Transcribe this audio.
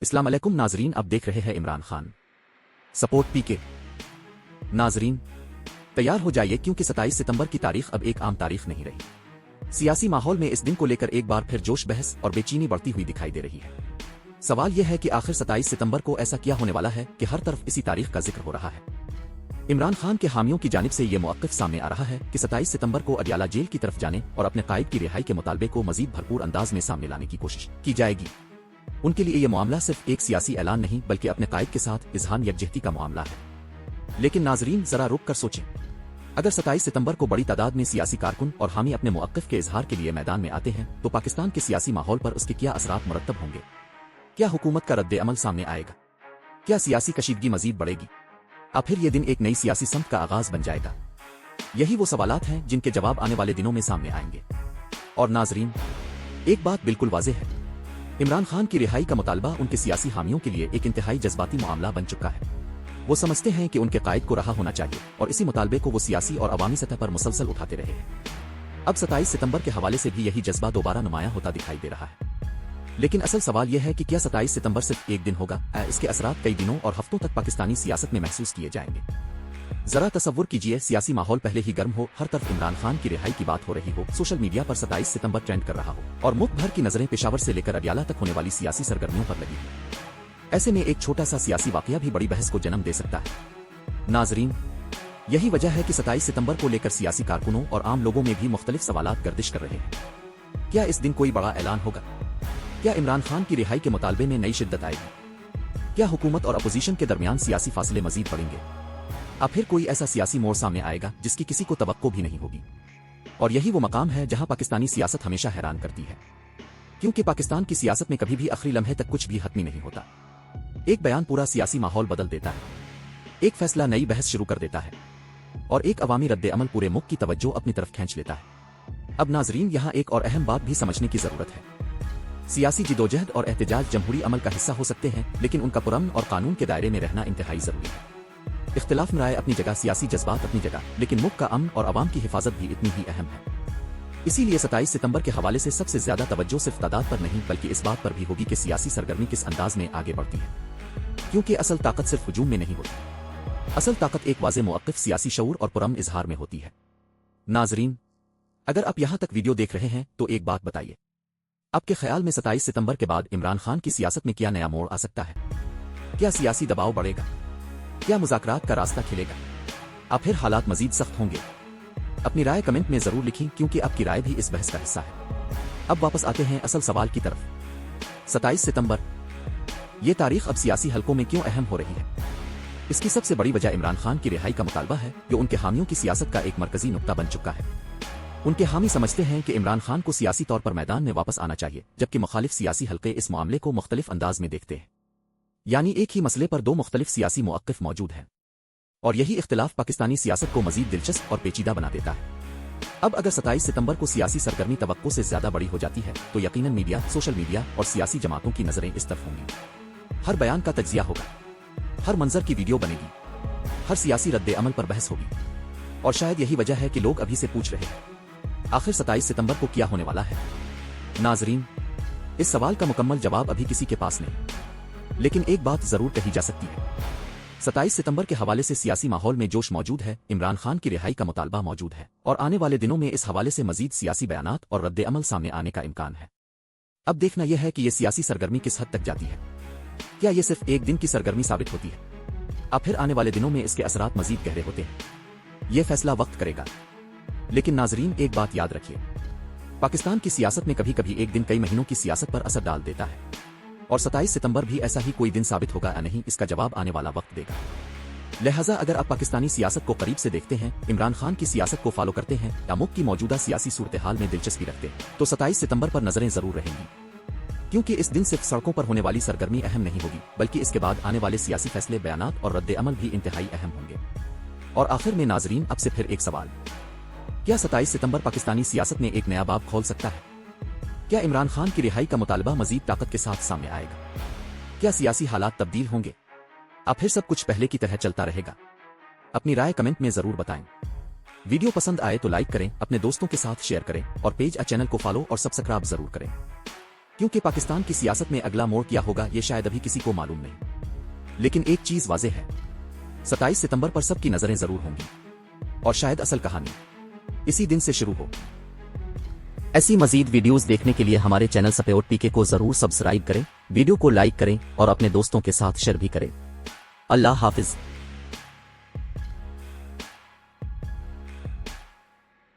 अस्सलाम वालेकुम नाजरीन, अब देख रहे हैं इमरान खान सपोर्ट पीके। नाजरीन तैयार हो जाइए क्योंकि 27 सितंबर की तारीख अब एक आम तारीख नहीं रही। सियासी माहौल में इस दिन को लेकर एक बार फिर जोश, बहस और बेचैनी बढ़ती हुई दिखाई दे रही है। सवाल यह है कि आखिर 27 सितंबर को ऐसा क्या होने वाला है कि हर तरफ इसी तारीख का जिक्र हो रहा है। इमरान खान के हामियों की जानिब से यह मौक़िफ़ सामने आ रहा है कि 27 सितंबर को अडियाला जेल की तरफ जाने और अपने कायद की रिहाई के मुतालबे को मजीद भरपूर अंदाज में सामने लाने की कोशिश की जाएगी। उनके लिए यह मामला सिर्फ एक सियासी ऐलान नहीं बल्कि अपने कायद के साथ इज़हार यकजहती का मामला है। लेकिन नाजरीन जरा रुक कर सोचें, अगर 27 सितंबर को बड़ी तादाद में सियासी कारकुन और हामी अपने मौक़िफ़ के इज़हार के लिए मैदान में आते हैं तो पाकिस्तान के सियासी माहौल पर उसके क्या असरात मुरतब होंगे? क्या हुकूमत का रद्द अमल सामने आएगा? क्या सियासी कशीदगी मजीद बढ़ेगी? अब फिर यह दिन एक नई सियासी समत का आगाज बन जाएगा? यही वो सवालात हैं जिनके जवाब आने वाले दिनों में सामने आएंगे। और नाजरीन एक बात बिल्कुल वाज़ेह है, इमरान खान की रिहाई का मुतालबा उनके सियासी हामियों के लिए एक इंतहाई जज्बाती मामला बन चुका है। वो समझते हैं कि उनके कायद को रहा होना चाहिए और इसी मुतालबे को वो सियासी और अवामी सतह पर मुसलसल उठाते रहे हैं। अब 27 सितंबर के हवाले से भी यही जज्बा दोबारा नुमायां होता दिखाई दे रहा है। लेकिन असल सवाल यह है कि क्या 27 सितंबर सिर्फ एक दिन होगा? इसके असरात कई दिनों और हफ्तों तक पाकिस्तानी सियासत में महसूस किए जाएंगे। जरा तसव्वुर कीजिए, सियासी माहौल पहले ही गर्म हो, हर तरफ इमरान खान की रिहाई की बात हो रही हो, सोशल मीडिया पर 27 सितंबर ट्रेंड कर रहा हो और मुल्क भर की नजरें पेशावर से लेकर अडियाला तक होने वाली सियासी सरगर्मियों पर लगी हो। ऐसे में एक छोटा सा सियासी वाकया भी बड़ी बहस को जन्म दे सकता है। नाजरीन यही वजह है कि 27 सितंबर को लेकर सियासी कारकुनों और आम लोगों में भी मुख्तलिफ सवालात गर्दिश कर रहे हैं। क्या इस दिन कोई बड़ा ऐलान होगा? क्या इमरान खान की रिहाई के मुतालबे में नई शिद्दत आएगी? क्या हुकूमत और अपोजिशन के दरमियान सियासी फासले मजीद बढ़ेंगे? अब फिर कोई ऐसा सियासी मोड़ सामने आएगा जिसकी किसी को तवक्को भी नहीं होगी। और यही वो मकाम है जहां पाकिस्तानी सियासत हमेशा हैरान करती है, क्योंकि पाकिस्तान की सियासत में कभी भी आखिरी लम्हे तक कुछ भी हतमी नहीं होता। एक बयान पूरा सियासी माहौल बदल देता है, एक फैसला नई बहस शुरू कर देता है और एक अवामी रद्द अमल पूरे मुल्क की तवज्जो अपनी तरफ खींच लेता है। अब नाजरीन यहाँ एक और अहम बात भी समझने की जरूरत है। सियासी जिदोजहद और एहतजाज जमहूरी अमल का हिस्सा हो सकते हैं, लेकिन उनका पुरअमन और कानून के दायरे में रहना इंतहाई जरूरी है। इख्तिलाफ में राय अपनी जगह, सियासी जज्बात अपनी जगह, लेकिन मुल्क का अमन और अवाम की हिफाजत भी इतनी ही अहम है। इसीलिए 27 सितंबर के हवाले से सबसे ज्यादा तवज्जो सिर्फ तादाद पर नहीं बल्कि इस बात पर भी होगी कि सियासी सरगर्मी किस अंदाज में आगे बढ़ती है। क्योंकि असल ताकत सिर्फ हुजूम में नहीं होती, असल ताकत एक वाज़ेह मौक़िफ़, सियासी शऊर और पुरअमन इज़हार में होती है। नाजरीन अगर आप यहाँ तक वीडियो देख रहे हैं तो एक बात बताइए, आपके ख्याल में 27 सितंबर के बाद इमरान खान की सियासत में क्या नया मोड़ आ सकता है? क्या सियासी दबाव बढ़ेगा? क्या मुज़ाकरात का रास्ता खिलेगा? अब फिर हालात मजीद सख्त होंगे? अपनी राय कमेंट में जरूर लिखें, क्योंकि आपकी राय भी इस बहस का हिस्सा है। अब वापस आते हैं असल सवाल की तरफ। 27 सितंबर ये तारीख अब सियासी हलकों में क्यों अहम हो रही है? इसकी सबसे बड़ी वजह इमरान खान की रिहाई का मुतालबा है, जो उनके हामियों की सियासत का एक मरकजी नुक्ता बन चुका है। उनके हामी समझते हैं कि इमरान खान को सियासी तौर पर मैदान में वापस आना चाहिए, जबकि मुखालिफ सियासी हलके इस मामले को मुख्तलिफ अंदाज में देखते हैं। यानी एक ही मसले पर दो मुख्तलिफ सियासी मौक़िफ़ मौजूद हैं और यही इख्तिलाफ पाकिस्तानी सियासत को मजीद दिलचस्प और पेचीदा बना देता है। अब अगर 27 सितंबर को सियासी सरगर्मी तवक्को से ज्यादा बड़ी हो जाती है तो यकीनन मीडिया, सोशल मीडिया और सियासी जमातों की नजरें इस तरफ होंगी। हर बयान का तज्जिया होगा, हर मंजर की वीडियो बनेगी, हर सियासी रद्द अमल पर बहस होगी। और शायद यही वजह है कि लोग अभी से पूछ रहे हैं, आखिर 27 सितंबर को क्या होने वाला है? नाजरीन इस सवाल का मुकम्मल जवाब अभी किसी के पास नहीं, लेकिन एक बात जरूर कही जा सकती है, 27 सितंबर के हवाले से सियासी माहौल में जोश मौजूद है, इमरान खान की रिहाई का मुतालबा मौजूद है और आने वाले दिनों में इस हवाले से मजीद सियासी बयानात और रद्द अमल सामने आने का इम्कान है। अब देखना यह है कि यह सियासी सरगर्मी किस हद तक जाती है। क्या यह सिर्फ एक दिन की सरगर्मी साबित होती है? अब फिर आने वाले दिनों में इसके असरात मजीद गहरे होते हैं? यह फैसला वक्त करेगा। लेकिन नाजरीन एक बात याद रखिए, पाकिस्तान की सियासत में कभी कभी एक दिन कई महीनों की सियासत पर असर डाल देता है और 27 सितंबर भी ऐसा ही कोई दिन साबित होगा या नहीं, इसका जवाब आने वाला वक्त देगा। लिहाजा अगर आप पाकिस्तानी सियासत को करीब से देखते हैं, इमरान खान की सियासत को फॉलो करते हैं या मुल्क की मौजूदा सियासी सूरत हाल में दिलचस्पी रखते हैं, तो 27 सितंबर पर नजरें जरूर रहेंगी। क्योंकि इस दिन सिर्फ सड़कों पर होने वाली सरगर्मी अहम नहीं होगी, बल्कि इसके बाद आने वाले सियासी फैसले, बयानात और रद्द अमल भी इंतहाई अहम होंगे। और आखिर में नाजरीन अब से फिर एक सवाल, क्या 27 सितंबर पाकिस्तानी सियासत में एक नया बाब खोल सकता है? क्या इमरान खान की रिहाई का मुतालबा मजीद ताकत के साथ सामने आएगा? क्या सियासी हालात तब्दील होंगे? अब फिर सब कुछ पहले की तरह चलता रहेगा? अपनी राय कमेंट में जरूर बताएं। वीडियो पसंद आए तो लाइक करें, अपने दोस्तों के साथ शेयर करें और पेज चैनल को फॉलो और सब्सक्राइब जरूर करें। क्योंकि पाकिस्तान की सियासत में अगला मोड़ क्या होगा ये शायद अभी किसी को मालूम नहीं। लेकिन एक चीज वाज़ेह है, 27 सितंबर पर सबकी नजरें जरूर होंगी और शायद असल कहानी इसी दिन से शुरू हो। ऐसी मजीद वीडियोस देखने के लिए हमारे चैनल सपोर्ट पीके को जरूर सब्सक्राइब करें, वीडियो को लाइक करें और अपने दोस्तों के साथ शेयर भी करें। अल्लाह हाफिज।